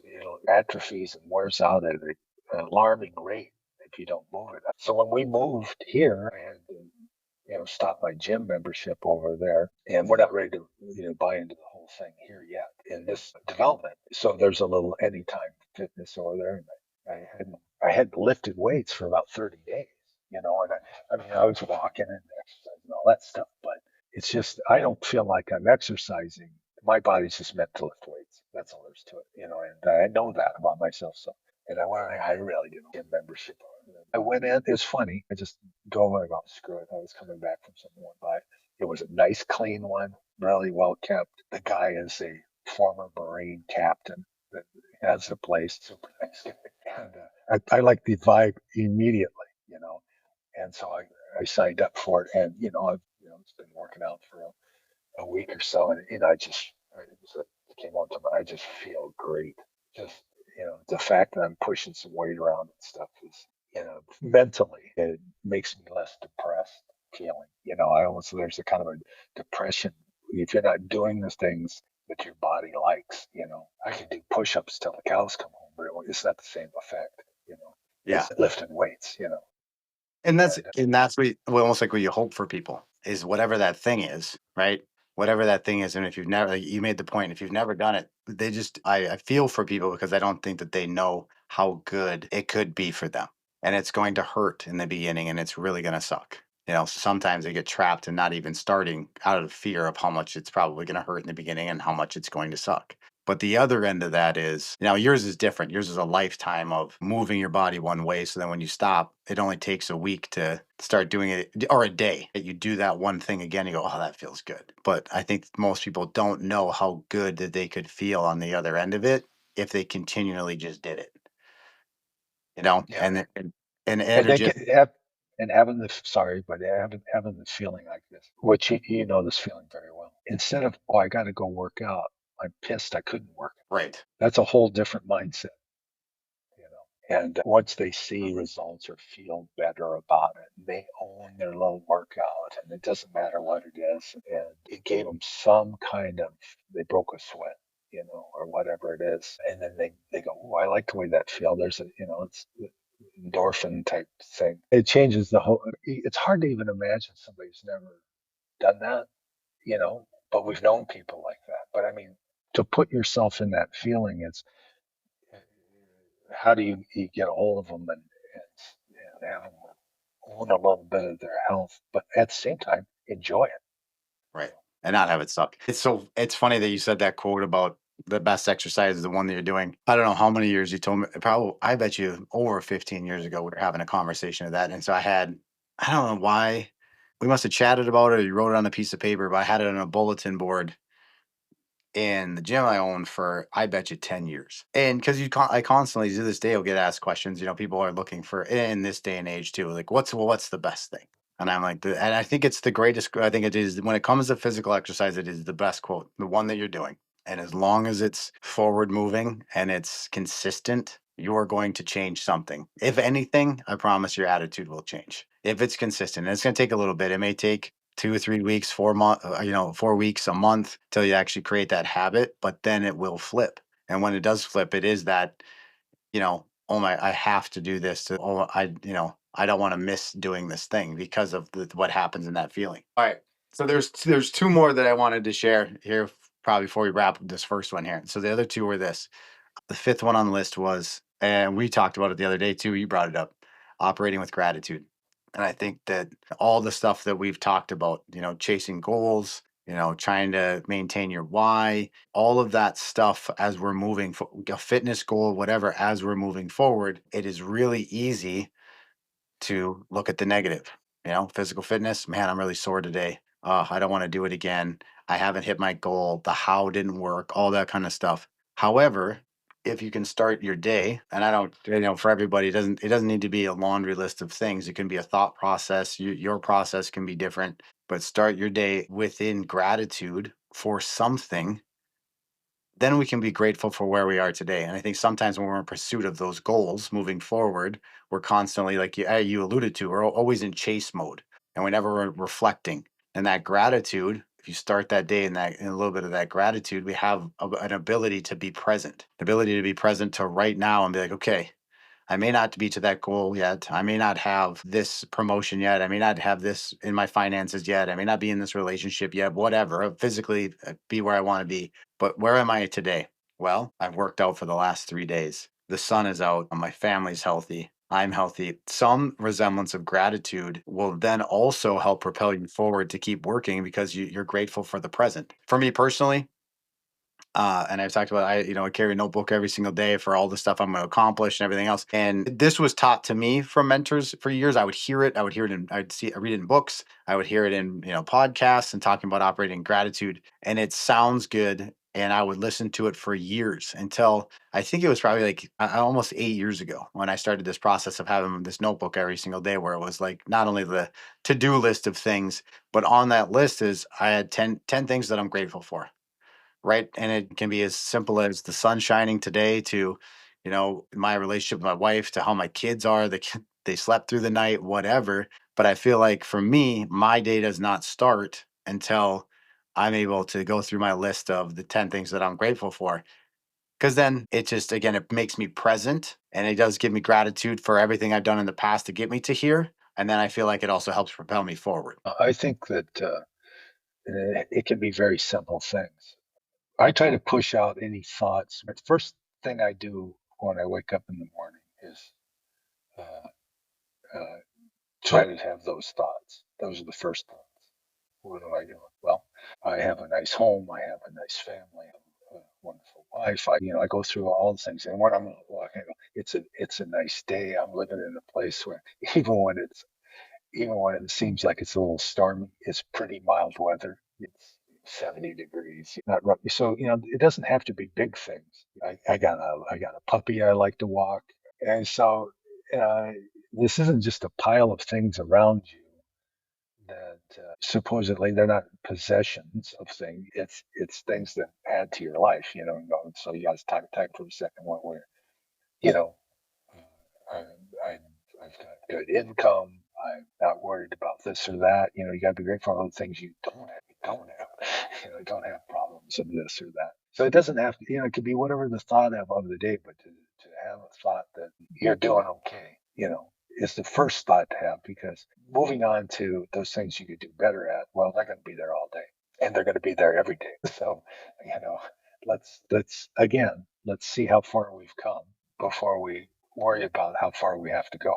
atrophies and wears out at an alarming rate if you don't move it. So when we moved here, I had to stop my gym membership over there, and we're not ready to buy into the whole thing here yet in this development. So there's a little anytime fitness over there, and I hadn't lifted weights for about 30 days. And I mean I was walking and exercising and all that stuff, but it's just I don't feel like I'm exercising. My body's just meant to lift weights. That's all there's to it. And I know that about myself. So, and I really didn't get membership. I went in. It's funny. I just go like, oh, screw it. I was coming back from something went by. It was a nice, clean one, really well kept. The guy is a former Marine captain that has the place. Super nice guy. And I like the vibe immediately, and so I signed up for it, and I've it's been working out for a week or so, and it came on to me. I just feel great. Just the fact that I'm pushing some weight around and stuff is mentally it makes me less depressed feeling. I almost there's a kind of a depression if you're not doing the things that your body likes. I can do push-ups till the cows come home, but it's not the same effect. Yeah. As lifting weights. And that's And and that's what almost like what you hope for people is whatever that thing is, right? Whatever that thing is, and if you've never, like you made the point, if you've never done it, they just, I feel for people because I don't think that they know how good it could be for them, and it's going to hurt in the beginning, and it's really going to suck. Sometimes they get trapped and not even starting out of fear of how much it's probably going to hurt in the beginning and how much it's going to suck. But the other end of that is, yours is different. Yours is a lifetime of moving your body one way. So then when you stop, it only takes a week to start doing it or a day. You do that one thing again, you go, oh, that feels good. But I think most people don't know how good that they could feel on the other end of it if they continually just did it, yeah, and and they energy. get have and having the sorry, but having the feeling like this, which you know this feeling very well. Instead of I got to go work out, I'm pissed I couldn't work. Right. That's a whole different mindset. And once they see results or feel better about it, they own their little workout, and it doesn't matter what it is. And it gave them some kind of they broke a sweat, or whatever it is, and then they go, oh, I like the way that feels. There's a endorphin type thing. It changes the whole. It's hard to even imagine somebody who's never done that, but we've known people like that. But I mean, to put yourself in that feeling, it's how do you get a hold of them and have them own a little bit of their health, but at the same time, enjoy it. Right. And not have it suck. It's funny that you said that quote about the best exercise is the one that you're doing. I don't know how many years you told me. Probably, I bet you over 15 years ago, we were having a conversation of that. And so I don't know why we must have chatted about it or you wrote it on a piece of paper, but I had it on a bulletin board in the gym I own for, I bet you 10 years. And because I constantly to this day will get asked questions, people are looking for in this day and age too, like what's the best thing? And I'm like, and I think it's the greatest. I think it is when it comes to physical exercise, it is the best quote, the one that you're doing. And as long as it's forward moving and it's consistent, you are going to change something. If anything, I promise your attitude will change. If it's consistent, and it's going to take a little bit. It may take 2 or 3 weeks, 4 month, 4 weeks, a month till you actually create that habit, but then it will flip. And when it does flip, it is that, oh my, I have to do this I don't want to miss doing this thing because of what happens in that feeling. All right. So there's two more that I wanted to share here probably before we wrap up this first one here. So the other two were this. The fifth one on the list was, and we talked about it the other day too, you brought it up, operating with gratitude. And I think that all the stuff that we've talked about, chasing goals, trying to maintain your why, all of that stuff as we're moving for a fitness goal, whatever, as we're moving forward, it is really easy to look at the negative. Physical fitness, man, I'm really sore today. I don't want to do it again. I haven't hit my goal. The how didn't work, all that kind of stuff. However, if you can start your day, and I don't, for everybody, it doesn't need to be a laundry list of things. It can be a thought process. Your process can be different, but start your day within gratitude for something, then we can be grateful for where we are today. And I think sometimes when we're in pursuit of those goals moving forward, we're constantly, like you alluded to, we're always in chase mode and we never reflecting. And that gratitude, if you start that day in a little bit of that gratitude, we have an ability to be present, the ability to be present to right now and be like, okay, I may not be to that goal yet. I may not have this promotion yet. I may not have this in my finances yet. I may not be in this relationship yet, whatever, physically be where I want to be. But where am I today? Well, I've worked out for the last 3 days. The sun is out. My family's healthy. I'm healthy. Some resemblance of gratitude will then also help propel you forward to keep working because you're grateful for the present. For me personally, and I've talked about I carry a notebook every single day for all the stuff I'm going to accomplish and everything else. And this was taught to me from mentors for years. I would hear it. I read it in books. I would hear it in podcasts and talking about operating gratitude. And it sounds good. And I would listen to it for years until I think it was probably like almost 8 years ago when I started this process of having this notebook every single day, where it was like not only the to-do list of things, but on that list is I had ten things that I'm grateful for, right? And it can be as simple as the sun shining today to, my relationship with my wife, to how my kids are, they slept through the night, whatever. But I feel like for me, my day does not start until I'm able to go through my list of the 10 things that I'm grateful for. Because then it just, again, it makes me present and it does give me gratitude for everything I've done in the past to get me to here. And then I feel like it also helps propel me forward. I think that it can be very simple things. I try to push out any thoughts. The first thing I do when I wake up in the morning is uh, uh, try to have those thoughts. Those are the first thoughts. What am I doing? Well, I have a nice home. I have a nice family. I have a wonderful wife. I go through all the things. And when I'm walking, I go, it's a nice day. I'm living in a place where even when it's even when it seems like it's a little stormy, it's pretty mild weather. It's 70 degrees, not rough. So, it doesn't have to be big things. I got a puppy I like to walk. And so, uh, this isn't just a pile of things around you that supposedly they're not possessions of things. It's things that add to your life, So you got to talk for a second where, you know, I, I, I've got good income. I'm not worried about this or that. You got to be grateful for all the things you don't have. You don't have. You don't have problems of this or that. So it doesn't have to. It could be whatever the thought of the day, but to have a thought that you're doing okay. is the first thought to have, because moving on to those things you could do better at, well, they're going to be there all day and they're going to be there every day. So, you know, let's see how far we've come before we worry about how far we have to go,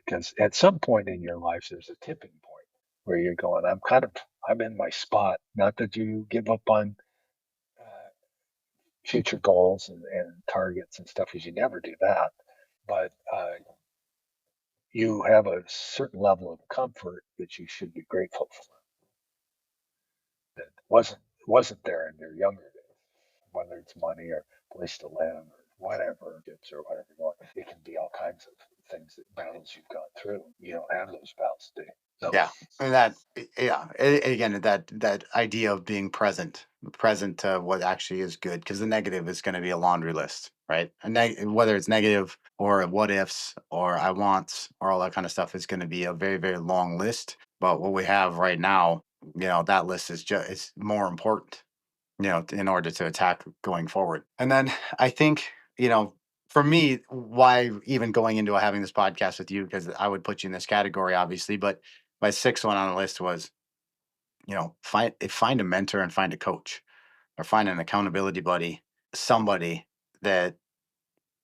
because at some point in your life, there's a tipping point where you're going, I'm in my spot. Not that you give up on uh, future goals and targets and stuff, because you never do that. But you have a certain level of comfort that you should be grateful for that wasn't there in your younger days, whether it's money or place to live or whatever, gifts or whatever you want. It can be all kinds of things, that battles you've gone through. You don't have those battles today. So Yeah, and yeah, again, that idea of being present to what actually is good, because the negative is going to be a laundry list, right? Whether it's negative or what ifs or I wants or all that kind of stuff is going to be a very, very long list. But what we have right now, that list is just it's more important, in order to attack going forward. And then I think, for me, why even going into having this podcast with you, because I would put you in this category, obviously, but my sixth one on the list was, find a mentor and find a coach or find an accountability buddy, somebody that,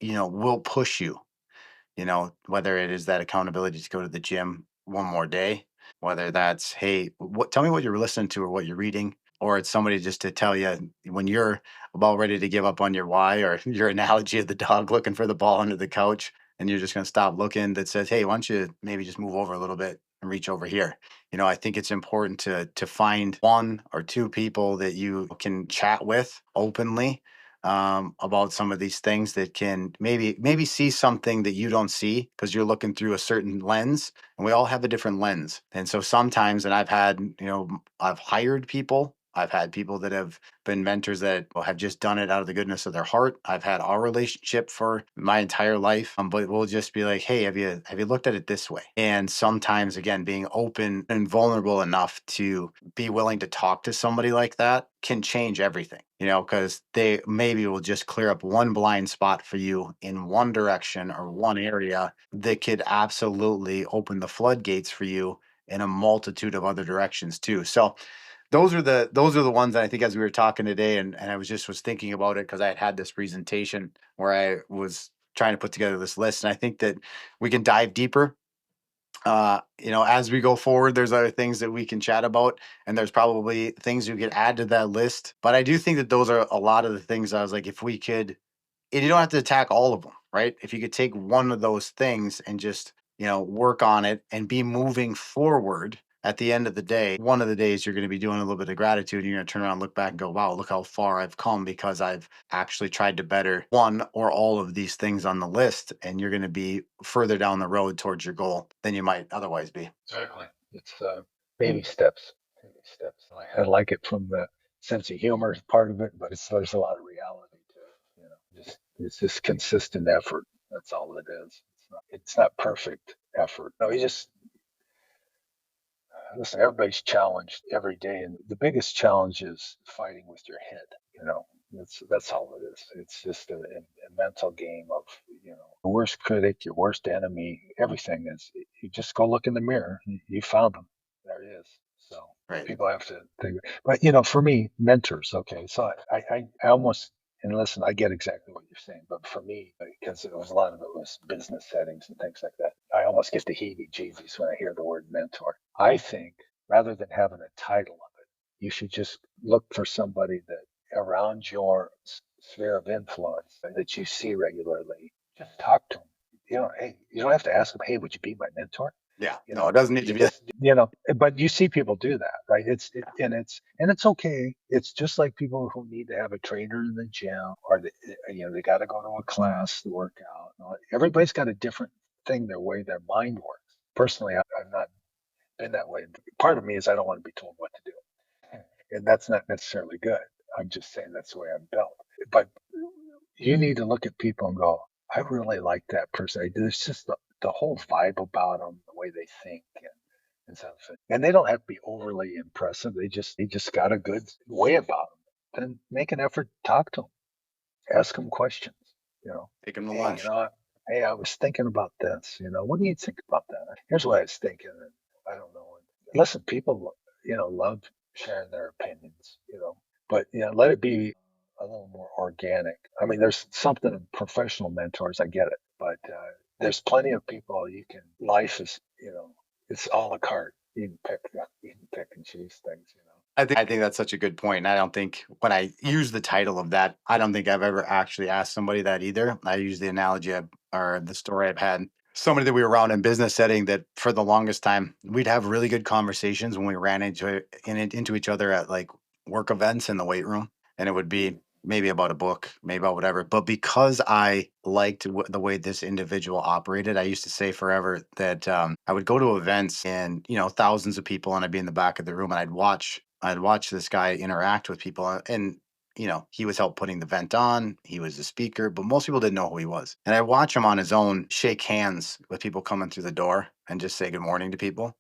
will push you, whether it is that accountability to go to the gym one more day, whether that's, hey, tell me what you're listening to or what you're reading, or it's somebody just to tell you when you're about ready to give up on your why, or your analogy of the dog looking for the ball under the couch, and you're just going to stop looking, that says, hey, why don't you maybe just move over a little bit and reach over here. I think it's important to find one or two people that you can chat with openly, about some of these things, that can maybe see something that you don't see because you're looking through a certain lens, and we all have a different lens. And so sometimes, and I've hired people, I've had people that have been mentors that have just done it out of the goodness of their heart. I've had our relationship for my entire life, but we'll just be like, hey, have you looked at it this way? And sometimes, again, being open and vulnerable enough to be willing to talk to somebody like that can change everything, because they maybe will just clear up one blind spot for you in one direction or one area that could absolutely open the floodgates for you in a multitude of other directions too. So those are the ones that I think, as we were talking today, and I was thinking about it because I had this presentation where I was trying to put together this list, and I think that we can dive deeper, as we go forward. There's other things that we can chat about, and there's probably things we could add to that list. But I do think that those are a lot of the things I was like, if we could, and you don't have to attack all of them, right? If you could take one of those things and just, work on it and be moving forward, at the end of the day, one of the days you're going to be doing a little bit of gratitude, and you're going to turn around, look back and go, wow, look how far I've come because I've actually tried to better one or all of these things on the list. And you're going to be further down the road towards your goal than you might otherwise be. exactly, it's baby steps. Baby steps. I like it from the sense of humor is part of it, but there's a lot of reality to it. It's just consistent effort. That's all it is. It's not perfect effort. No, you just listen. Everybody's challenged every day, and the biggest challenge is fighting with your head. That's all it is. It's just a mental game of your worst critic, your worst enemy. Everything is. You just go look in the mirror. You found them. There it is. So Right. people have to think. But for me, mentors. Okay, so I almost, and listen, I get exactly what you're saying, but for me, because it was a lot of it was business settings and things like that, I almost get the heebie-jeebies when I hear the word mentor. I think rather than having a title of it, you should just look for somebody that around your sphere of influence that you see regularly. Just talk to them. Hey, you don't have to ask them, hey, would you be my mentor? Yeah. No, it doesn't need to You be that. just, but you see people do that, right? And it's okay. It's just like people who need to have a trainer in the gym, or they got to go to a class to work out. Everybody's got a different thing, their way their mind works. Personally, I've not been that way. Part of me is I don't want to be told what to do, and that's not necessarily good. I'm just saying that's the way I'm built. But you need to look at people and go, I really like that person. There's just the whole vibe about them, the way they think, and stuff. And they don't have to be overly impressive. They just got a good way about them. Then make an effort to talk to them, ask them questions. Take them to Hey, lunch. Hey, I was thinking about this. What do you think about that? Here's what I was thinking. And I don't know. Listen, people, love sharing their opinions, but, let it be a little more organic. I mean, there's something professional mentors. I get it, but there's plenty of people life is, it's a la carte. You can pick and choose things. I think that's such a good point. And I don't think when I use the title of that, I don't think I've ever actually asked somebody that either. I use the analogy or the story I've had. Somebody that we were around in business setting that for the longest time, we'd have really good conversations when we ran into each other at like work events in the weight room. And it would be maybe about a book, maybe about whatever. But because I liked the way this individual operated, I used to say forever that I would go to events and thousands of people, and I'd be in the back of the room and I'd watch this guy interact with people, and he was help putting the event on. He was the speaker, but most people didn't know who he was. And I watch him on his own shake hands with people coming through the door and just say good morning to people.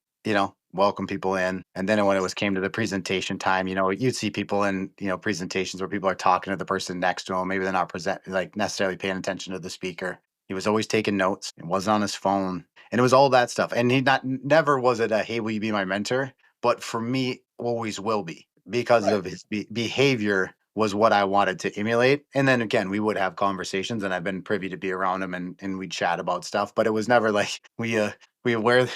Welcome people in. And then when it was came to the presentation time, you'd see people in presentations where people are talking to the person next to them. Maybe they're not like necessarily paying attention to the speaker. He was always taking notes. It wasn't on his phone, and it was all that stuff. And he not never was it a hey, will you be my mentor? But for me, always will be because Right. of his behavior was what I wanted to emulate. And then again, we would have conversations, and I've been privy to be around him, and we'd chat about stuff. But it was never like we wear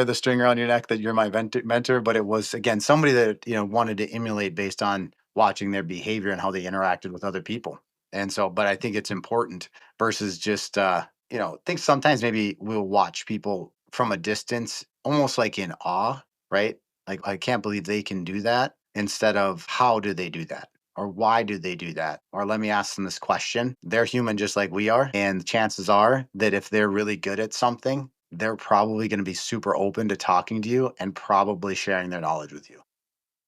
the string around your neck that you're my mentor. But it was again somebody that wanted to emulate based on watching their behavior and how they interacted with other people. And so, but I think it's important versus just think sometimes maybe we'll watch people from a distance, almost like in awe, right? Like, I can't believe they can do that instead of how do they do that? Or why do they do that? Or let me ask them this question. They're human just like we are. And chances are that if they're really good at something, they're probably going to be super open to talking to you and probably sharing their knowledge with you.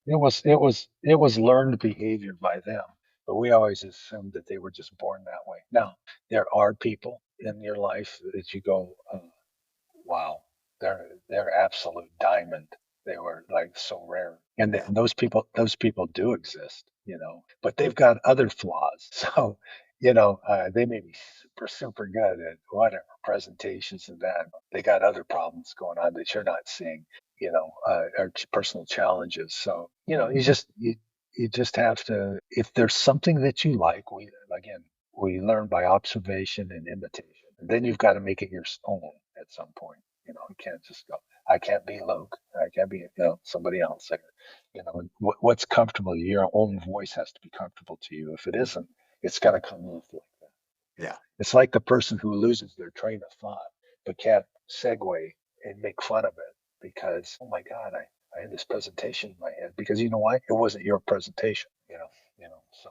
It was learned behavior by them, but we always assumed that they were just born that way. Now, there are people in your life that you go, wow, they're absolute diamond. They were like so rare, and those people do exist, but they've got other flaws. So, they may be super super good at whatever presentations and that. They got other problems going on that you're not seeing, or personal challenges. So, you just have to. If there's something that you like, we learn by observation and imitation. Then you've got to make it your own at some point. You can't just go, I can't be Luke. I can't be, somebody else. What's comfortable, your own voice has to be comfortable to you. If it isn't, it's going to come off like that. Yeah. It's like the person who loses their train of thought, but can't segue and make fun of it because, oh my God, I had this presentation in my head because you know why? It wasn't your presentation, so.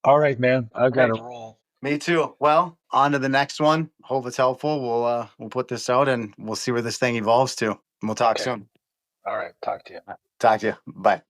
All right, man, I've got to Right. roll. Me too. Well, on to the next one. Hope it's helpful. We'll put this out and we'll see where this thing evolves to. And we'll talk Okay. soon. All right. Talk to you. Talk to you. Bye.